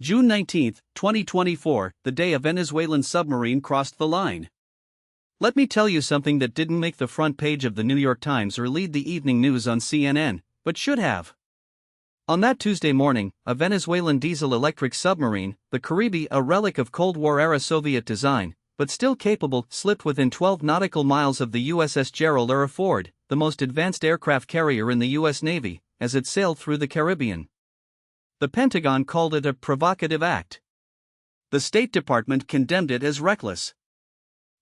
June 19, 2024, the day a Venezuelan submarine crossed the line. Let me tell you something that didn't make the front page of the New York Times or lead the evening news on CNN, but should have. On that Tuesday morning, a Venezuelan diesel-electric submarine, the Caribe, a relic of Cold War-era Soviet design, but still capable, slipped within 12 nautical miles of the USS Gerald R. Ford, the most advanced aircraft carrier in the U.S. Navy, as it sailed through the Caribbean. The Pentagon called it a provocative act. The State Department condemned it as reckless.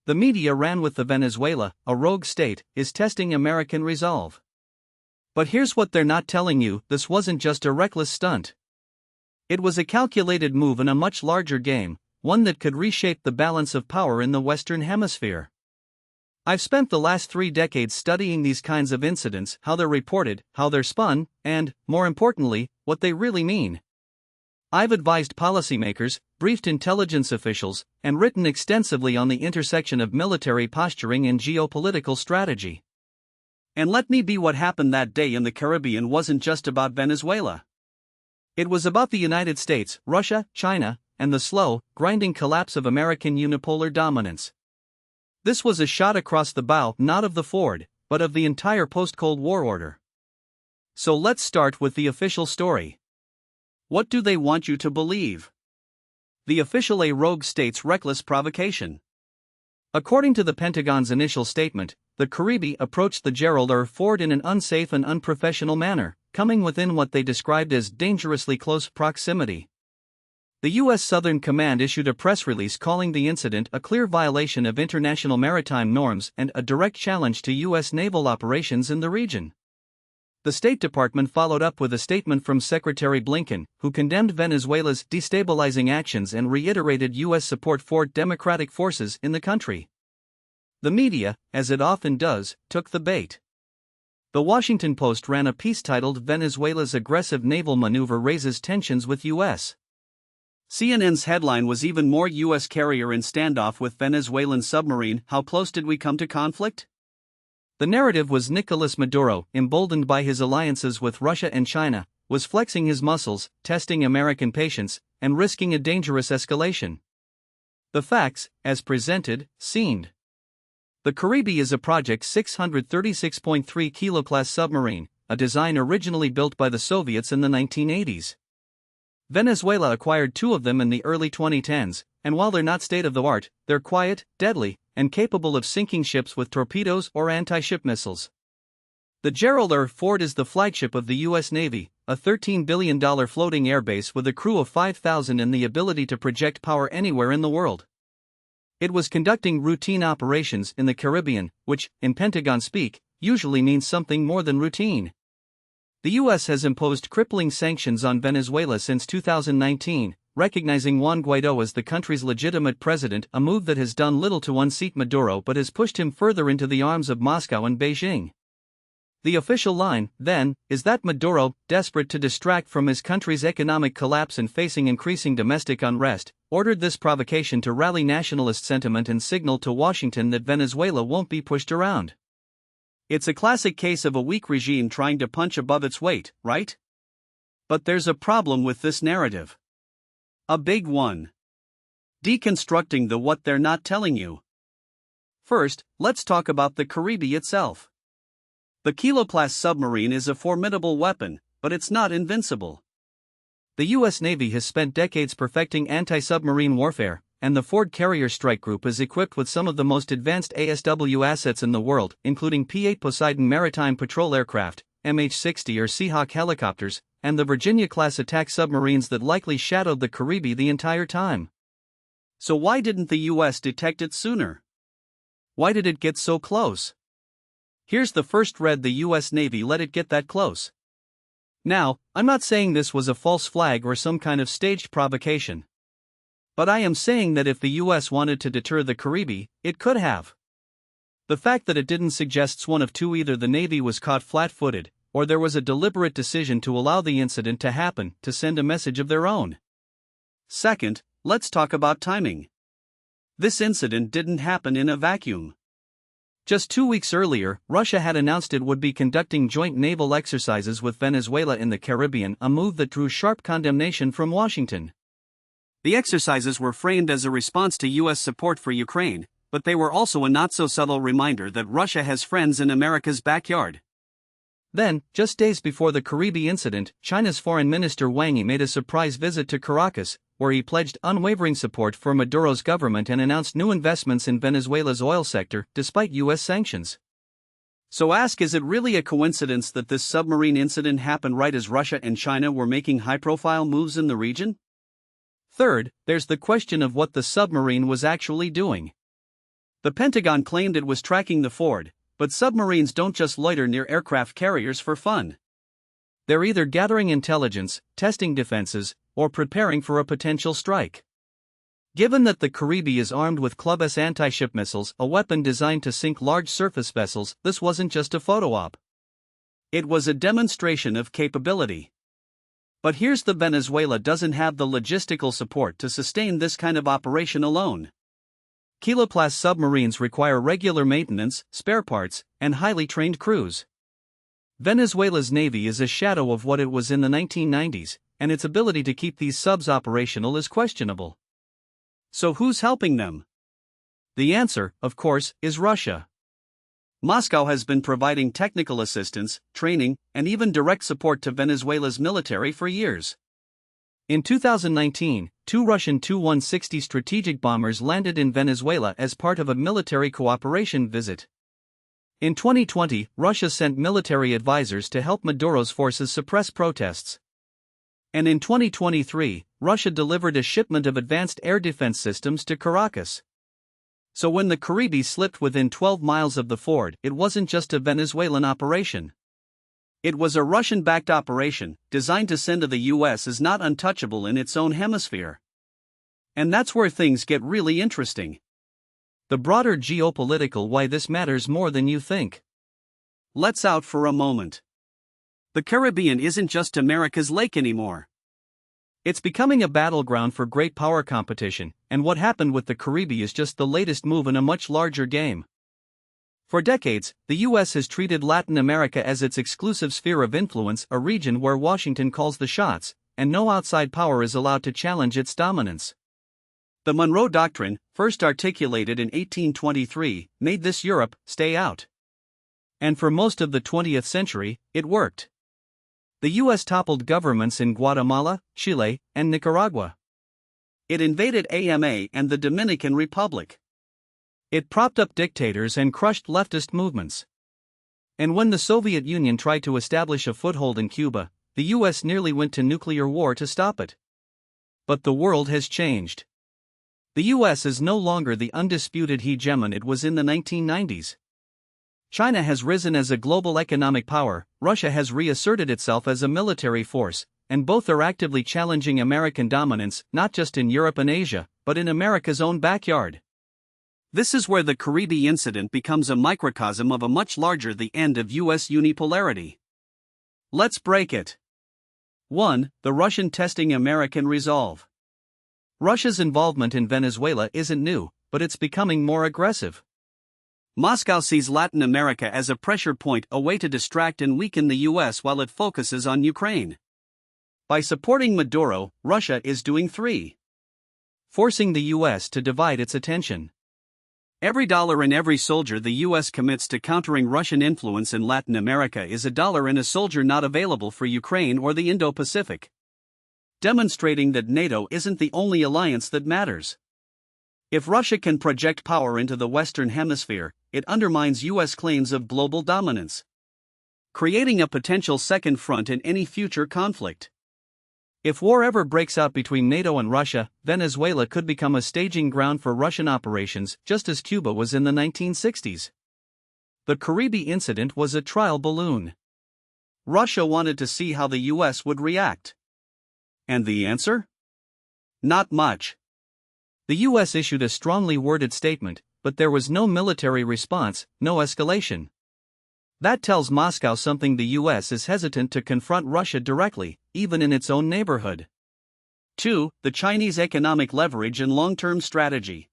The media ran with the Venezuela, a rogue state, is testing American resolve. But here's what they're not telling you: this wasn't just a reckless stunt. It was a calculated move in a much larger game, one that could reshape the balance of power in the Western Hemisphere. I've spent the last 3 decades studying these kinds of incidents, how they're reported, how they're spun, and, more importantly, what they really mean. I've advised policymakers, briefed intelligence officials, and written extensively on the intersection of military posturing and geopolitical strategy. And let me be, what happened that day in the Caribbean wasn't just about Venezuela. It was about the United States, Russia, China, and the slow, grinding collapse of American unipolar dominance. This was a shot across the bow, not of the Ford, but of the entire post-Cold War order. So let's start with the official story. What do they want you to believe? The official: a rogue state's reckless provocation. According to the Pentagon's initial statement, the Caribe approached the Gerald R. Ford in an unsafe and unprofessional manner, coming within what they described as dangerously close proximity. The U.S. Southern Command issued a press release calling the incident a clear violation of international maritime norms and a direct challenge to U.S. naval operations in the region. The State Department followed up with a statement from Secretary Blinken, who condemned Venezuela's destabilizing actions and reiterated U.S. support for democratic forces in the country. The media, as it often does, took the bait. The Washington Post ran a piece titled "Venezuela's Aggressive Naval Maneuver Raises Tensions with U.S." CNN's headline was even more: U.S. carrier in standoff with Venezuelan submarine, how close did we come to conflict? The narrative was Nicolas Maduro, emboldened by his alliances with Russia and China, was flexing his muscles, testing American patience, and risking a dangerous escalation. The facts, as presented, seemed. The Caribe is a Project 636.3 kilo-class submarine, a design originally built by the Soviets in the 1980s. Venezuela acquired 2 of them in the early 2010s, and while they're not state-of-the-art, they're quiet, deadly, and capable of sinking ships with torpedoes or anti-ship missiles. The Gerald R. Ford is the flagship of the U.S. Navy, a $13 billion floating airbase with a crew of 5,000 and the ability to project power anywhere in the world. It was conducting routine operations in the Caribbean, which, in Pentagon speak, usually means something more than routine. The U.S. has imposed crippling sanctions on Venezuela since 2019, recognizing Juan Guaidó as the country's legitimate president, a move that has done little to unseat Maduro but has pushed him further into the arms of Moscow and Beijing. The official line, then, is that Maduro, desperate to distract from his country's economic collapse and facing increasing domestic unrest, ordered this provocation to rally nationalist sentiment and signal to Washington that Venezuela won't be pushed around. It's a classic case of a weak regime trying to punch above its weight, right? But there's a problem with this narrative. A big one. Deconstructing the what they're not telling you. First, let's talk about the Caribe itself. The Kilo-class submarine is a formidable weapon, but it's not invincible. The U.S. Navy has spent decades perfecting anti-submarine warfare, and the Ford Carrier Strike Group is equipped with some of the most advanced ASW assets in the world, including P-8 Poseidon maritime patrol aircraft, MH-60 or Seahawk helicopters, and the Virginia-class attack submarines that likely shadowed the Caribe the entire time. So why didn't the U.S. detect it sooner? Why did it get so close? Here's the first red: the U.S. Navy let it get that close. Now, I'm not saying this was a false flag or some kind of staged provocation. But I am saying that if the U.S. wanted to deter the Caribe, it could have. The fact that it didn't suggests one of two: either the Navy was caught flat-footed, or there was a deliberate decision to allow the incident to happen to send a message of their own. Second, let's talk about timing. This incident didn't happen in a vacuum. Just 2 weeks earlier, Russia had announced it would be conducting joint naval exercises with Venezuela in the Caribbean, a move that drew sharp condemnation from Washington. The exercises were framed as a response to U.S. support for Ukraine, but they were also a not-so-subtle reminder that Russia has friends in America's backyard. Then, just days before the Caribbean incident, China's Foreign Minister Wang Yi made a surprise visit to Caracas, where he pledged unwavering support for Maduro's government and announced new investments in Venezuela's oil sector, despite U.S. sanctions. So ask, is it really a coincidence that this submarine incident happened right as Russia and China were making high-profile moves in the region? Third, there's the question of what the submarine was actually doing. The Pentagon claimed it was tracking the Ford, but submarines don't just loiter near aircraft carriers for fun. They're either gathering intelligence, testing defenses, or preparing for a potential strike. Given that the Caribbean is armed with Club S anti-ship missiles, a weapon designed to sink large surface vessels, this wasn't just a photo op. It was a demonstration of capability. But here's the: Venezuela doesn't have the logistical support to sustain this kind of operation alone. Kilo-class submarines require regular maintenance, spare parts, and highly trained crews. Venezuela's navy is a shadow of what it was in the 1990s, and its ability to keep these subs operational is questionable. So who's helping them? The answer, of course, is Russia. Moscow has been providing technical assistance, training, and even direct support to Venezuela's military for years. In 2019, two Russian Tu-160 strategic bombers landed in Venezuela as part of a military cooperation visit. In 2020, Russia sent military advisors to help Maduro's forces suppress protests. And in 2023, Russia delivered a shipment of advanced air defense systems to Caracas. So when the Caribbean slipped within 12 miles of the Ford, it wasn't just a Venezuelan operation. It was a Russian-backed operation, designed to send to the U.S. as not untouchable in its own hemisphere. And that's where things get really interesting. The broader geopolitical why this matters more than you think. Let's out for a moment. The Caribbean isn't just America's lake anymore. It's becoming a battleground for great power competition, and what happened with the Caribbean is just the latest move in a much larger game. For decades, the U.S. has treated Latin America as its exclusive sphere of influence, a region where Washington calls the shots, and no outside power is allowed to challenge its dominance. The Monroe Doctrine, first articulated in 1823, made this Europe stay out. And for most of the 20th century, it worked. The U.S. toppled governments in Guatemala, Chile, and Nicaragua. It invaded AMA and the Dominican Republic. It propped up dictators and crushed leftist movements. And when the Soviet Union tried to establish a foothold in Cuba, the U.S. nearly went to nuclear war to stop it. But the world has changed. The U.S. is no longer the undisputed hegemon it was in the 1990s. China has risen as a global economic power, Russia has reasserted itself as a military force, and both are actively challenging American dominance, not just in Europe and Asia, but in America's own backyard. This is where the Caribbean incident becomes a microcosm of a much larger the end of U.S. unipolarity. Let's break it. 1. The Russian testing American resolve. Russia's involvement in Venezuela isn't new, but it's becoming more aggressive. Moscow sees Latin America as a pressure point, a way to distract and weaken the U.S. while it focuses on Ukraine. By supporting Maduro, Russia is doing 3. Forcing the U.S. to divide its attention. Every dollar and every soldier the U.S. commits to countering Russian influence in Latin America is a dollar and a soldier not available for Ukraine or the Indo-Pacific. Demonstrating that NATO isn't the only alliance that matters. If Russia can project power into the Western Hemisphere, it undermines U.S. claims of global dominance, creating a potential second front in any future conflict. If war ever breaks out between NATO and Russia, Venezuela could become a staging ground for Russian operations, just as Cuba was in the 1960s. The Caribbean incident was a trial balloon. Russia wanted to see how the U.S. would react. And the answer? Not much. The U.S. issued a strongly worded statement, but there was no military response, no escalation. That tells Moscow something: the U.S. is hesitant to confront Russia directly, even in its own neighborhood. 2. The Chinese economic leverage and long-term strategy.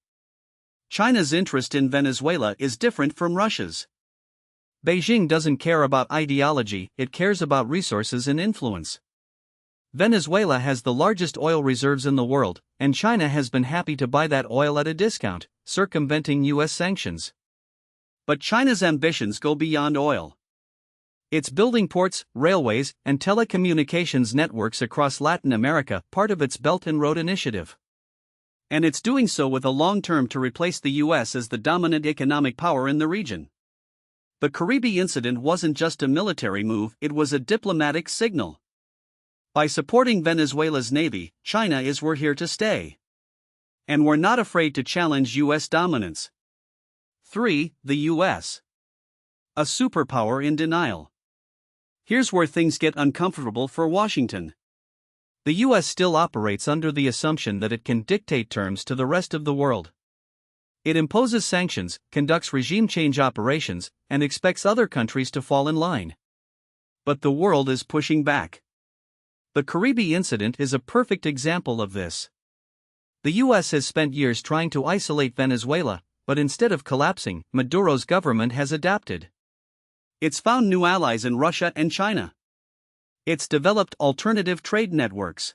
China's interest in Venezuela is different from Russia's. Beijing doesn't care about ideology, it cares about resources and influence. Venezuela has the largest oil reserves in the world, and China has been happy to buy that oil at a discount, circumventing US sanctions. But China's ambitions go beyond oil. It's building ports, railways, and telecommunications networks across Latin America, part of its Belt and Road Initiative. And it's doing so with a long term to replace the US as the dominant economic power in the region. The Caribbean incident wasn't just a military move, it was a diplomatic signal. By supporting Venezuela's navy, China is "we're here to stay. And we're not afraid to challenge US dominance." 3. The US. A superpower in denial. Here's where things get uncomfortable for Washington. The US still operates under the assumption that it can dictate terms to the rest of the world. It imposes sanctions, conducts regime change operations, and expects other countries to fall in line. But the world is pushing back. The Caribbean incident is a perfect example of this. The US has spent years trying to isolate Venezuela, but instead of collapsing, Maduro's government has adapted. It's found new allies in Russia and China. It's developed alternative trade networks.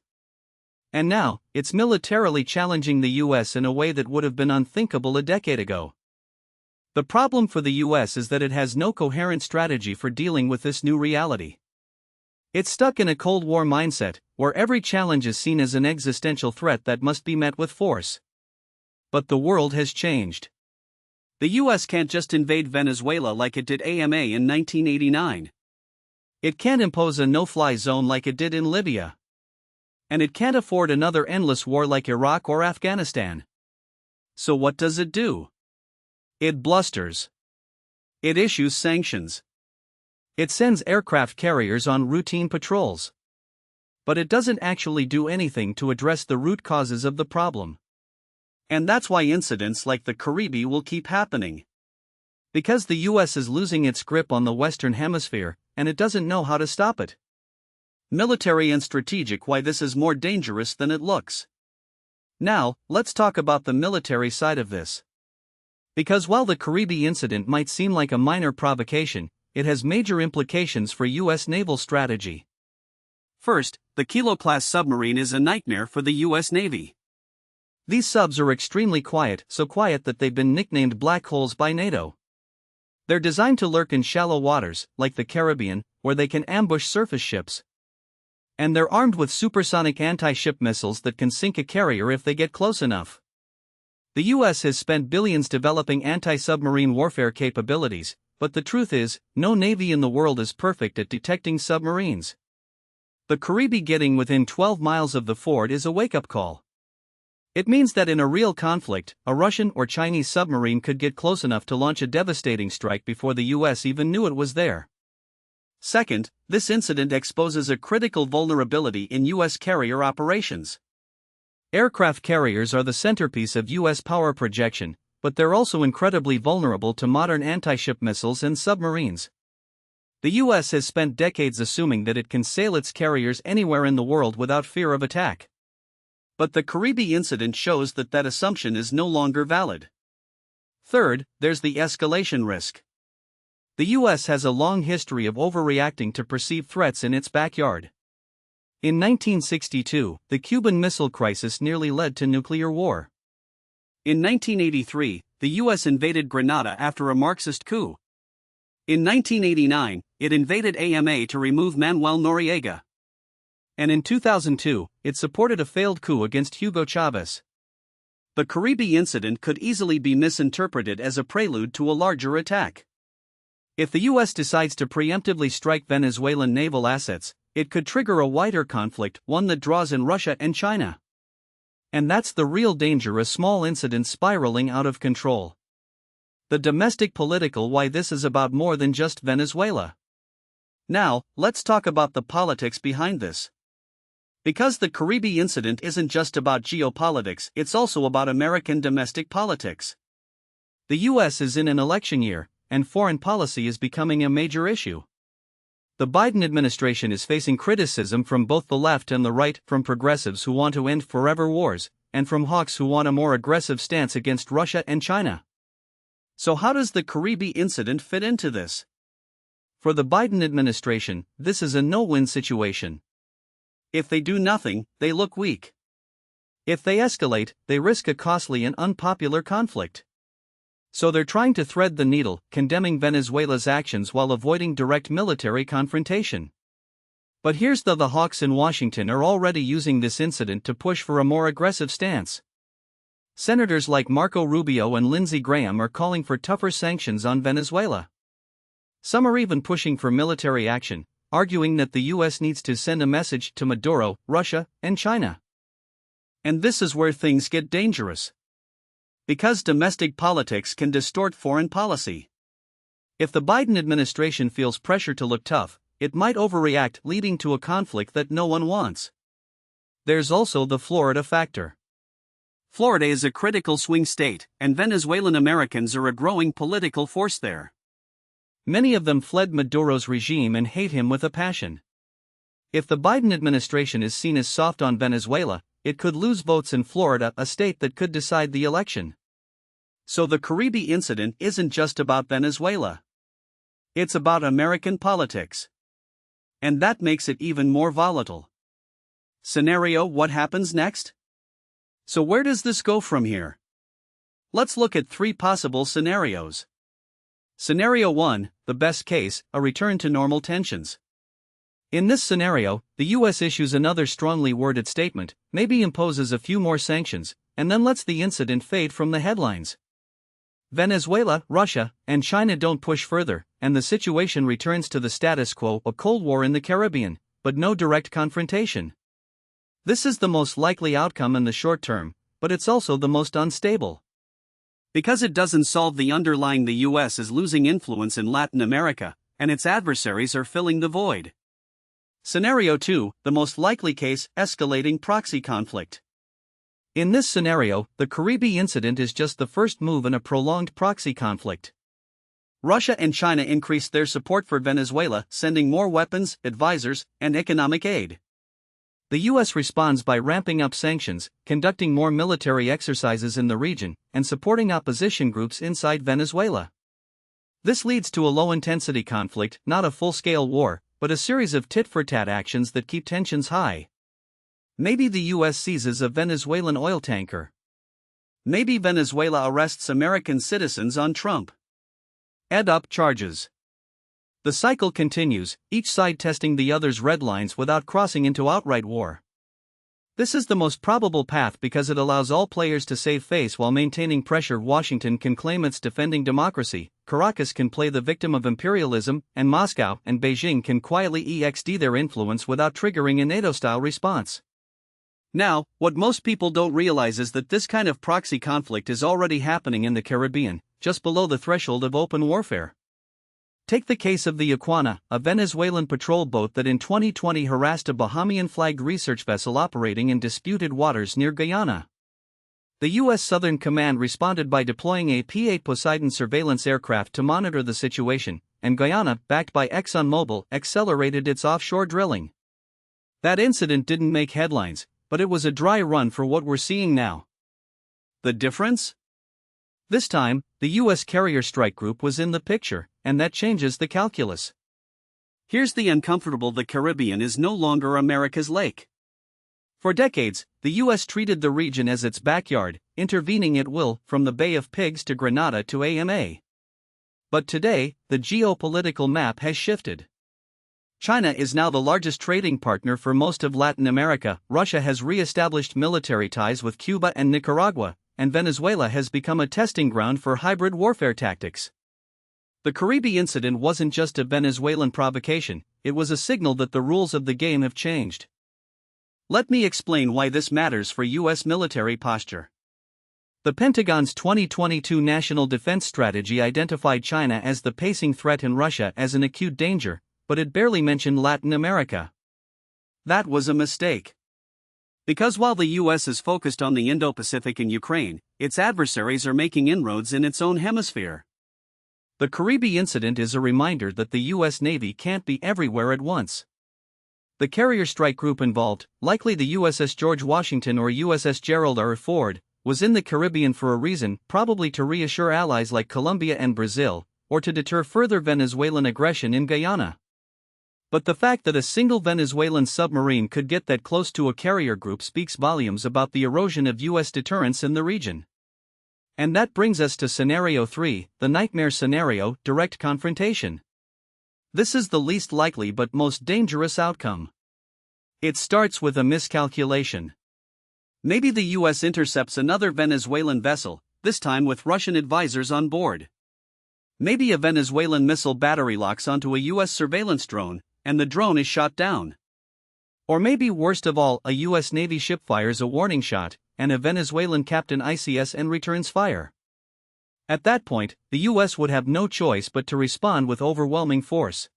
And now, it's militarily challenging the US in a way that would have been unthinkable a decade ago. The problem for the US is that it has no coherent strategy for dealing with this new reality. It's stuck in a Cold War mindset, where every challenge is seen as an existential threat that must be met with force. But the world has changed. The US can't just invade Venezuela like it did AMA in 1989. It can't impose a no-fly zone like it did in Libya. And it can't afford another endless war like Iraq or Afghanistan. So what does it do? It blusters. It issues sanctions. It sends aircraft carriers on routine patrols. But it doesn't actually do anything to address the root causes of the problem. And that's why incidents like the Caribbean will keep happening. Because the US is losing its grip on the Western Hemisphere, and it doesn't know how to stop it. Military and strategic, why this is more dangerous than it looks. Now, let's talk about the military side of this. Because while the Caribbean incident might seem like a minor provocation, it has major implications for US naval strategy. First, the Kilo-class submarine is a nightmare for the US Navy. These subs are extremely quiet, so quiet that they've been nicknamed black holes by NATO. They're designed to lurk in shallow waters, like the Caribbean, where they can ambush surface ships. And they're armed with supersonic anti-ship missiles that can sink a carrier if they get close enough. The US has spent billions developing anti-submarine warfare capabilities, but the truth is, no navy in the world is perfect at detecting submarines. The Caribbean getting within 12 miles of the fort is a wake-up call. It means that in a real conflict, a Russian or Chinese submarine could get close enough to launch a devastating strike before the US even knew it was there. Second, this incident exposes a critical vulnerability in US carrier operations. Aircraft carriers are the centerpiece of US power projection, but they're also incredibly vulnerable to modern anti-ship missiles and submarines. The US has spent decades assuming that it can sail its carriers anywhere in the world without fear of attack. But the Caribbean incident shows that that assumption is no longer valid. Third, there's the escalation risk. The US has a long history of overreacting to perceived threats in its backyard. In 1962, the Cuban Missile Crisis nearly led to nuclear war. In 1983, the US invaded Grenada after a Marxist coup. In 1989, it invaded AMA to remove Manuel Noriega. And in 2002, it supported a failed coup against Hugo Chavez. The Caribbean incident could easily be misinterpreted as a prelude to a larger attack. If the US decides to preemptively strike Venezuelan naval assets, it could trigger a wider conflict, one that draws in Russia and China. And that's the real danger, a small incident spiraling out of control. The domestic political why this is about more than just Venezuela. Now, let's talk about the politics behind this. Because the Caribbean incident isn't just about geopolitics, it's also about American domestic politics. The US is in an election year, and foreign policy is becoming a major issue. The Biden administration is facing criticism from both the left and the right, from progressives who want to end forever wars, and from hawks who want a more aggressive stance against Russia and China. So how does the Caribbean incident fit into this? For the Biden administration, this is a no-win situation. If they do nothing, they look weak. If they escalate, they risk a costly and unpopular conflict. So they're trying to thread the needle, condemning Venezuela's actions while avoiding direct military confrontation. But here's the hawks in Washington are already using this incident to push for a more aggressive stance. Senators like Marco Rubio and Lindsey Graham are calling for tougher sanctions on Venezuela. Some are even pushing for military action, arguing that the US needs to send a message to Maduro, Russia, and China. And this is where things get dangerous. Because domestic politics can distort foreign policy. If the Biden administration feels pressure to look tough, it might overreact, leading to a conflict that no one wants. There's also the Florida factor. Florida is a critical swing state, and Venezuelan Americans are a growing political force there. Many of them fled Maduro's regime and hate him with a passion. If the Biden administration is seen as soft on Venezuela, it could lose votes in Florida, a state that could decide the election. So the Caribe incident isn't just about Venezuela. It's about American politics. And that makes it even more volatile. Scenario: what happens next? So where does this go from here? Let's look at 3 possible scenarios. Scenario 1, the best case, a return to normal tensions. In this scenario, the US issues another strongly worded statement, maybe imposes a few more sanctions, and then lets the incident fade from the headlines. Venezuela, Russia, and China don't push further, and the situation returns to the status quo, a Cold War in the Caribbean, but no direct confrontation. This is the most likely outcome in the short term, but it's also the most unstable. Because it doesn't solve the underlying. The US is losing influence in Latin America, and its adversaries are filling the void. Scenario 2, the most likely case, escalating proxy conflict. In this scenario, the Caribe incident is just the first move in a prolonged proxy conflict. Russia and China increased their support for Venezuela, sending more weapons, advisors, and economic aid. The US responds by ramping up sanctions, conducting more military exercises in the region, and supporting opposition groups inside Venezuela. This leads to a low-intensity conflict, not a full-scale war, but a series of tit-for-tat actions that keep tensions high. Maybe the US seizes a Venezuelan oil tanker. Maybe Venezuela arrests American citizens on Trump. Up charges. The cycle continues, each side testing the other's red lines without crossing into outright war. This is the most probable path because it allows all players to save face while maintaining pressure. Washington can claim it's defending democracy, Caracas can play the victim of imperialism, and Moscow and Beijing can quietly extend their influence without triggering a NATO-style response. Now, what most people don't realize is that this kind of proxy conflict is already happening in the Caribbean, just below the threshold of open warfare. Take the case of the Iguana, a Venezuelan patrol boat that in 2020 harassed a Bahamian-flagged research vessel operating in disputed waters near Guyana. The U.S. Southern Command responded by deploying a P-8 Poseidon surveillance aircraft to monitor the situation, and Guyana, backed by ExxonMobil, accelerated its offshore drilling. That incident didn't make headlines, but it was a dry run for what we're seeing now. The difference? This time, the U.S. Carrier Strike Group was in the picture, and that changes the calculus. Here's the uncomfortable: the Caribbean is no longer America's lake. For decades, the U.S. treated the region as its backyard, intervening at will, from the Bay of Pigs to Grenada to AMA. But today, the geopolitical map has shifted. China is now the largest trading partner for most of Latin America, Russia has re-established military ties with Cuba and Nicaragua, and Venezuela has become a testing ground for hybrid warfare tactics. The Caribe incident wasn't just a Venezuelan provocation, it was a signal that the rules of the game have changed. Let me explain why this matters for U.S. military posture. The Pentagon's 2022 National Defense Strategy identified China as the pacing threat and Russia as an acute danger, but it barely mentioned Latin America. That was a mistake. Because while the U.S. is focused on the Indo-Pacific and Ukraine, its adversaries are making inroads in its own hemisphere. The Caribe incident is a reminder that the U.S. Navy can't be everywhere at once. The carrier strike group involved, likely the USS George Washington or USS Gerald R. Ford, was in the Caribbean for a reason, probably to reassure allies like Colombia and Brazil, or to deter further Venezuelan aggression in Guyana. But the fact that a single Venezuelan submarine could get that close to a carrier group speaks volumes about the erosion of U.S. deterrence in the region. And that brings us to Scenario 3, the nightmare scenario: direct confrontation. This is the least likely but most dangerous outcome. It starts with a miscalculation. Maybe the U.S. intercepts another Venezuelan vessel, this time with Russian advisors on board. Maybe a Venezuelan missile battery locks onto a U.S. surveillance drone, and the drone is shot down. Or maybe, worst of all, a U.S. Navy ship fires a warning shot, and a Venezuelan captain ICS and returns fire. At that point, the U.S. would have no choice but to respond with overwhelming force.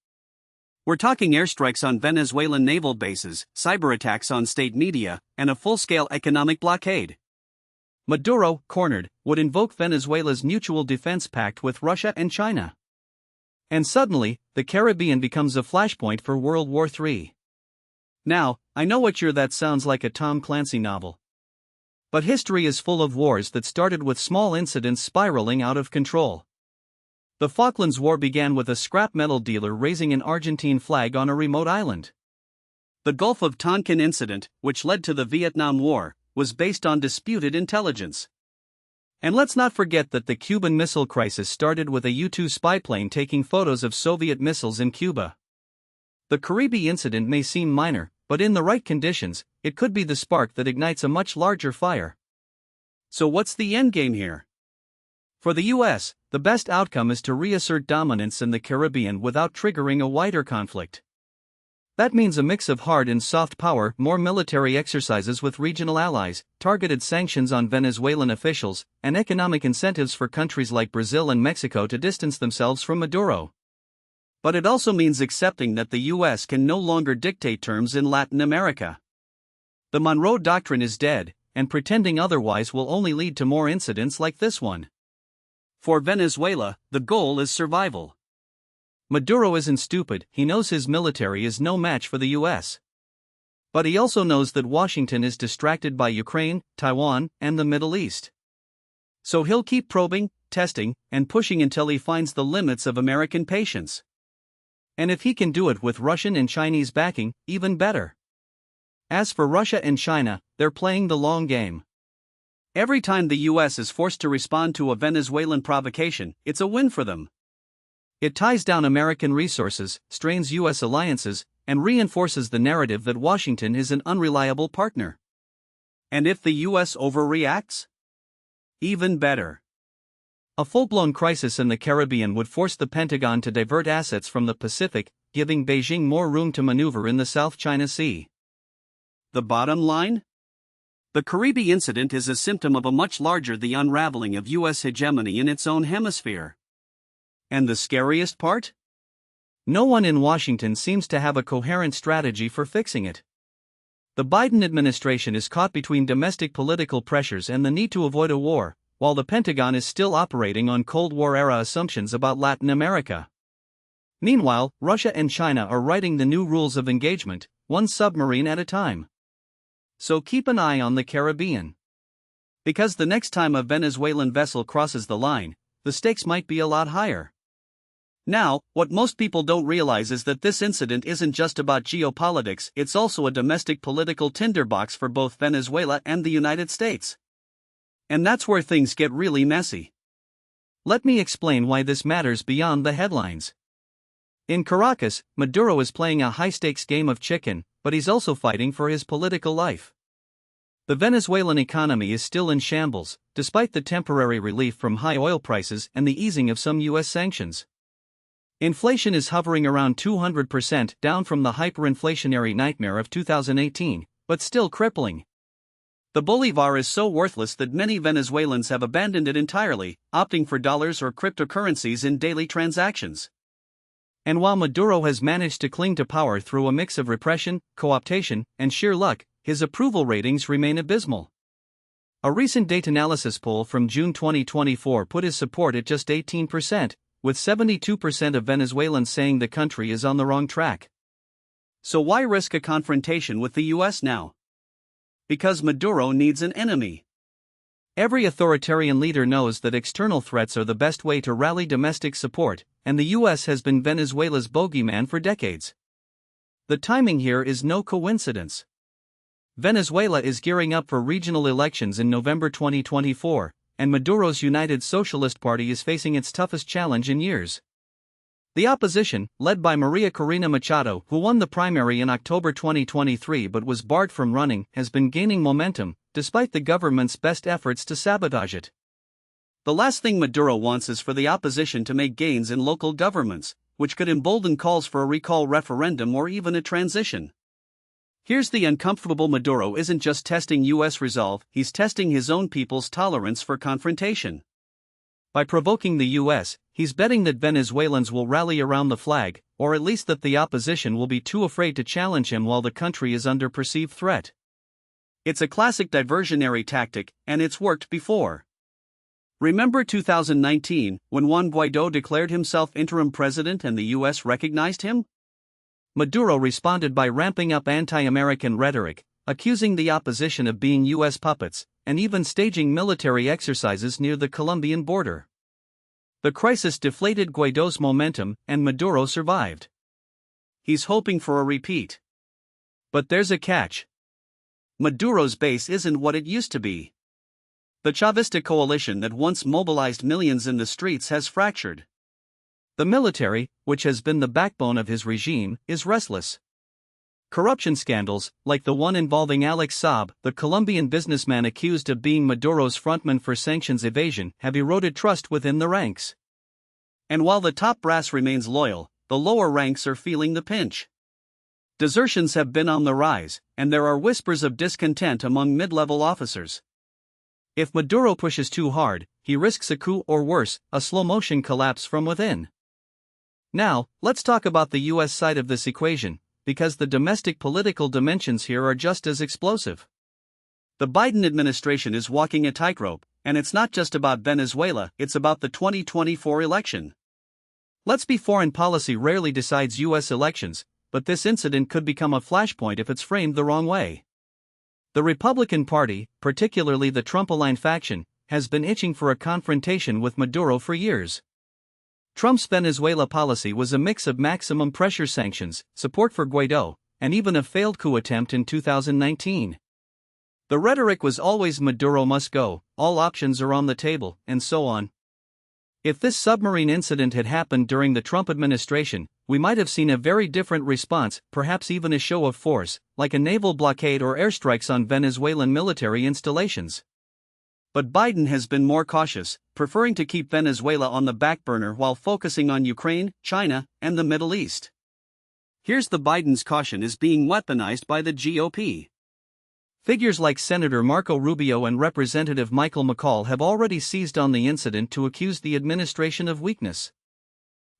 We're talking airstrikes on Venezuelan naval bases, cyber attacks on state media, and a full-scale economic blockade. Maduro, cornered, would invoke Venezuela's Mutual Defense Pact with Russia and China. And suddenly, the Caribbean becomes a flashpoint for World War III. Now, I know that sounds like a Tom Clancy novel. But history is full of wars that started with small incidents spiraling out of control. The Falklands War began with a scrap metal dealer raising an Argentine flag on a remote island. The Gulf of Tonkin incident, which led to the Vietnam War, was based on disputed intelligence. And let's not forget that the Cuban Missile Crisis started with a U-2 spy plane taking photos of Soviet missiles in Cuba. The Caribbean incident may seem minor, but in the right conditions, it could be the spark that ignites a much larger fire. So what's the endgame here? For the U.S., the best outcome is to reassert dominance in the Caribbean without triggering a wider conflict. That means a mix of hard and soft power, more military exercises with regional allies, targeted sanctions on Venezuelan officials, and economic incentives for countries like Brazil and Mexico to distance themselves from Maduro. But it also means accepting that the U.S. can no longer dictate terms in Latin America. The Monroe Doctrine is dead, and pretending otherwise will only lead to more incidents like this one. For Venezuela, the goal is survival. Maduro isn't stupid, he knows his military is no match for the U.S. But he also knows that Washington is distracted by Ukraine, Taiwan, and the Middle East. So he'll keep probing, testing, and pushing until he finds the limits of American patience. And if he can do it with Russian and Chinese backing, even better. As for Russia and China, they're playing the long game. Every time the U.S. is forced to respond to a Venezuelan provocation, it's a win for them. It ties down American resources, strains U.S. alliances, and reinforces the narrative that Washington is an unreliable partner. And if the U.S. overreacts? Even better. A full-blown crisis in the Caribbean would force the Pentagon to divert assets from the Pacific, giving Beijing more room to maneuver in the South China Sea. The bottom line? The Caribbean incident is a symptom of a much larger the unraveling of U.S. hegemony in its own hemisphere. And the scariest part? No one in Washington seems to have a coherent strategy for fixing it. The Biden administration is caught between domestic political pressures and the need to avoid a war, while the Pentagon is still operating on Cold War-era assumptions about Latin America. Meanwhile, Russia and China are writing the new rules of engagement, one submarine at a time. So keep an eye on the Caribbean. Because the next time a Venezuelan vessel crosses the line, the stakes might be a lot higher. Now, what most people don't realize is that this incident isn't just about geopolitics, it's also a domestic political tinderbox for both Venezuela and the United States. And that's where things get really messy. Let me explain why this matters beyond the headlines. In Caracas, Maduro is playing a high-stakes game of chicken, but he's also fighting for his political life. The Venezuelan economy is still in shambles, despite the temporary relief from high oil prices and the easing of some U.S. sanctions. Inflation is hovering around 200%, down from the hyperinflationary nightmare of 2018, but still crippling. The bolivar is so worthless that many Venezuelans have abandoned it entirely, opting for dollars or cryptocurrencies in daily transactions. And while Maduro has managed to cling to power through a mix of repression, co-optation, and sheer luck, his approval ratings remain abysmal. A recent Dataanalysis poll from June 2024 put his support at just 18%, with 72% of Venezuelans saying the country is on the wrong track. So why risk a confrontation with the U.S. now? Because Maduro needs an enemy. Every authoritarian leader knows that external threats are the best way to rally domestic support, and the U.S. has been Venezuela's bogeyman for decades. The timing here is no coincidence. Venezuela is gearing up for regional elections in November 2024, and Maduro's United Socialist Party is facing its toughest challenge in years. The opposition, led by Maria Corina Machado, who won the primary in October 2023 but was barred from running, has been gaining momentum, despite the government's best efforts to sabotage it. The last thing Maduro wants is for the opposition to make gains in local governments, which could embolden calls for a recall referendum or even a transition. Here's the uncomfortable: Maduro isn't just testing U.S. resolve, he's testing his own people's tolerance for confrontation. By provoking the U.S., he's betting that Venezuelans will rally around the flag, or at least that the opposition will be too afraid to challenge him while the country is under perceived threat. It's a classic diversionary tactic, and it's worked before. Remember 2019, when Juan Guaidó declared himself interim president and the U.S. recognized him? Maduro responded by ramping up anti-American rhetoric, accusing the opposition of being U.S. puppets, and even staging military exercises near the Colombian border. The crisis deflated Guaidó's momentum, and Maduro survived. He's hoping for a repeat. But there's a catch. Maduro's base isn't what it used to be. The Chavista coalition that once mobilized millions in the streets has fractured. The military, which has been the backbone of his regime, is restless. Corruption scandals, like the one involving Alex Saab, the Colombian businessman accused of being Maduro's frontman for sanctions evasion, have eroded trust within the ranks. And while the top brass remains loyal, the lower ranks are feeling the pinch. Desertions have been on the rise, and there are whispers of discontent among mid-level officers. If Maduro pushes too hard, he risks a coup or worse, a slow-motion collapse from within. Now, let's talk about the U.S. side of this equation, because the domestic political dimensions here are just as explosive. The Biden administration is walking a tightrope, and it's not just about Venezuela, it's about the 2024 election. Let's be foreign policy rarely decides U.S. elections, but this incident could become a flashpoint if it's framed the wrong way. The Republican Party, particularly the Trump-aligned faction, has been itching for a confrontation with Maduro for years. Trump's Venezuela policy was a mix of maximum pressure sanctions, support for Guaidó, and even a failed coup attempt in 2019. The rhetoric was always Maduro must go, all options are on the table, and so on. If this submarine incident had happened during the Trump administration, we might have seen a very different response, perhaps even a show of force, like a naval blockade or airstrikes on Venezuelan military installations. But Biden has been more cautious, preferring to keep Venezuela on the back burner while focusing on Ukraine, China, and the Middle East. Here's the Biden's caution is being weaponized by the GOP. Figures like Senator Marco Rubio and Representative Michael McCaul have already seized on the incident to accuse the administration of weakness.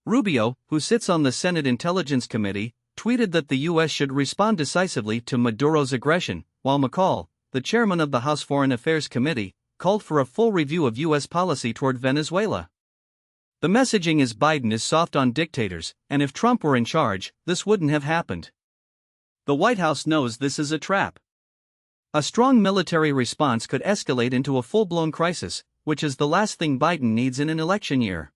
Rubio, who sits on the Senate Intelligence Committee, tweeted that the U.S. should respond decisively to Maduro's aggression, while McCaul, the chairman of the House Foreign Affairs Committee, called for a full review of U.S. policy toward Venezuela. The messaging is Biden is soft on dictators, and if Trump were in charge, this wouldn't have happened. The White House knows this is a trap. A strong military response could escalate into a full-blown crisis, which is the last thing Biden needs in an election year.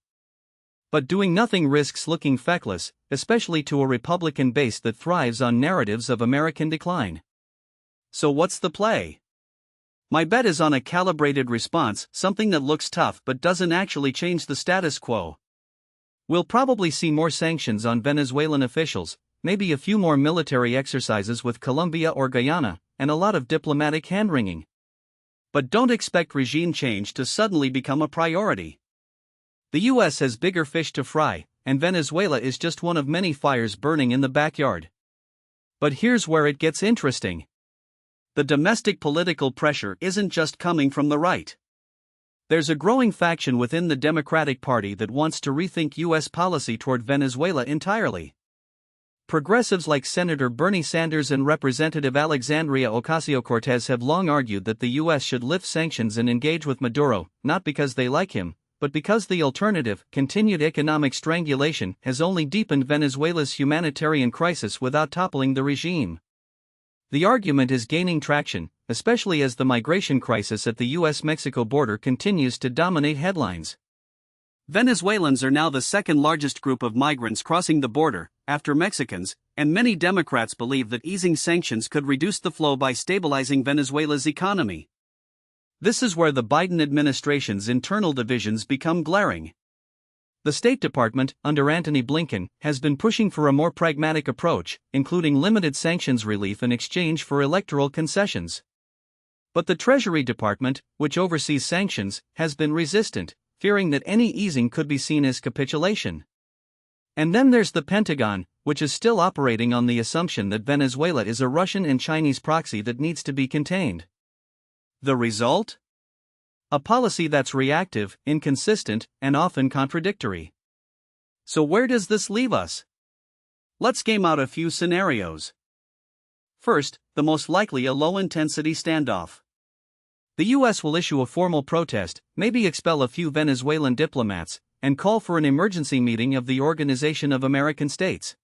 But doing nothing risks looking feckless, especially to a Republican base that thrives on narratives of American decline. So what's the play? My bet is on a calibrated response, something that looks tough but doesn't actually change the status quo. We'll probably see more sanctions on Venezuelan officials, maybe a few more military exercises with Colombia or Guyana, and a lot of diplomatic hand-wringing. But don't expect regime change to suddenly become a priority. The U.S. has bigger fish to fry, and Venezuela is just one of many fires burning in the backyard. But here's where it gets interesting. The domestic political pressure isn't just coming from the right. There's a growing faction within the Democratic Party that wants to rethink U.S. policy toward Venezuela entirely. Progressives like Senator Bernie Sanders and Representative Alexandria Ocasio-Cortez have long argued that the U.S. should lift sanctions and engage with Maduro, not because they like him, but because the alternative, continued economic strangulation, has only deepened Venezuela's humanitarian crisis without toppling the regime. The argument is gaining traction, especially as the migration crisis at the U.S.-Mexico border continues to dominate headlines. Venezuelans are now the second largest group of migrants crossing the border, after Mexicans, and many Democrats believe that easing sanctions could reduce the flow by stabilizing Venezuela's economy. This is where the Biden administration's internal divisions become glaring. The State Department, under Antony Blinken, has been pushing for a more pragmatic approach, including limited sanctions relief in exchange for electoral concessions. But the Treasury Department, which oversees sanctions, has been resistant, fearing that any easing could be seen as capitulation. And then there's the Pentagon, which is still operating on the assumption that Venezuela is a Russian and Chinese proxy that needs to be contained. The result? A policy that's reactive, inconsistent, and often contradictory. So where does this leave us? Let's game out a few scenarios. First, the most likely a low-intensity standoff. The U.S. will issue a formal protest, maybe expel a few Venezuelan diplomats, and call for an emergency meeting of the Organization of American States.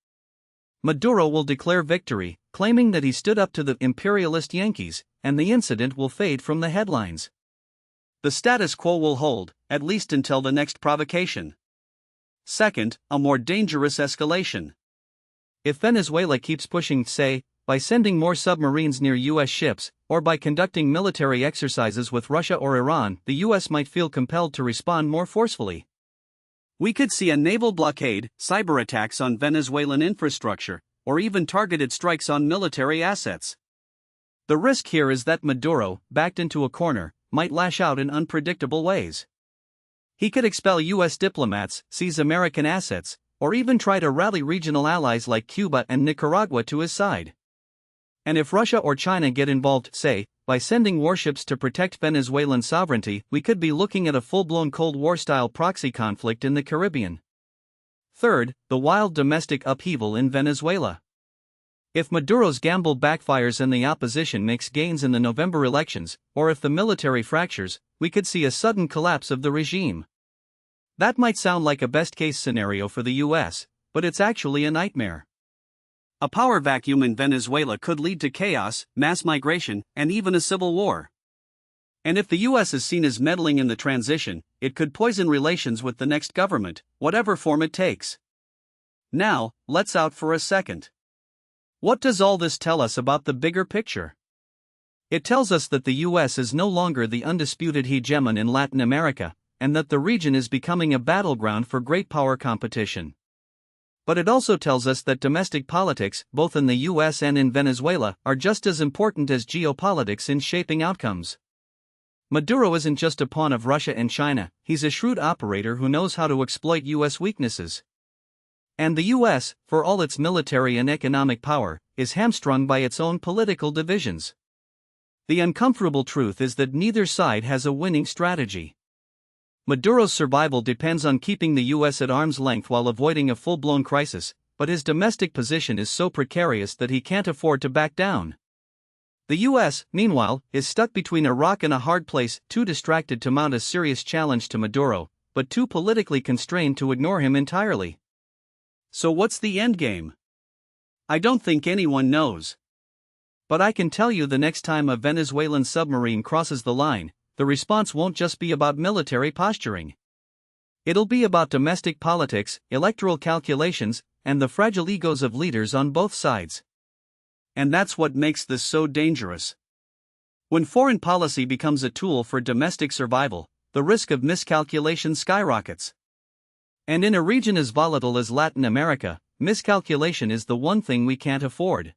Maduro will declare victory, claiming that he stood up to the imperialist Yankees, and the incident will fade from the headlines. The status quo will hold, at least until the next provocation. Second, a more dangerous escalation. If Venezuela keeps pushing, say, by sending more submarines near U.S. ships, or by conducting military exercises with Russia or Iran, the U.S. might feel compelled to respond more forcefully. We could see a naval blockade, cyber attacks on Venezuelan infrastructure, or even targeted strikes on military assets. The risk here is that Maduro, backed into a corner, might lash out in unpredictable ways. He could expel U.S. diplomats, seize American assets, or even try to rally regional allies like Cuba and Nicaragua to his side. And if Russia or China get involved, say, by sending warships to protect Venezuelan sovereignty, we could be looking at a full-blown Cold War-style proxy conflict in the Caribbean. Third, the wild domestic upheaval in Venezuela. If Maduro's gamble backfires and the opposition makes gains in the November elections, or if the military fractures, we could see a sudden collapse of the regime. That might sound like a best-case scenario for the U.S., but it's actually a nightmare. A power vacuum in Venezuela could lead to chaos, mass migration, and even a civil war. And if the U.S. is seen as meddling in the transition, it could poison relations with the next government, whatever form it takes. Now, let's out for a second. What does all this tell us about the bigger picture? It tells us that the U.S. is no longer the undisputed hegemon in Latin America, and that the region is becoming a battleground for great power competition. But it also tells us that domestic politics, both in the U.S. and in Venezuela, are just as important as geopolitics in shaping outcomes. Maduro isn't just a pawn of Russia and China, he's a shrewd operator who knows how to exploit U.S. weaknesses. And the U.S., for all its military and economic power, is hamstrung by its own political divisions. The uncomfortable truth is that neither side has a winning strategy. Maduro's survival depends on keeping the U.S. at arm's length while avoiding a full-blown crisis, but his domestic position is so precarious that he can't afford to back down. The U.S., meanwhile, is stuck between a rock and a hard place, too distracted to mount a serious challenge to Maduro, but too politically constrained to ignore him entirely. So what's the endgame? I don't think anyone knows. But I can tell you the next time a Venezuelan submarine crosses the line, the response won't just be about military posturing. It'll be about domestic politics, electoral calculations, and the fragile egos of leaders on both sides. And that's what makes this so dangerous. When foreign policy becomes a tool for domestic survival, the risk of miscalculation skyrockets. And in a region as volatile as Latin America, miscalculation is the one thing we can't afford.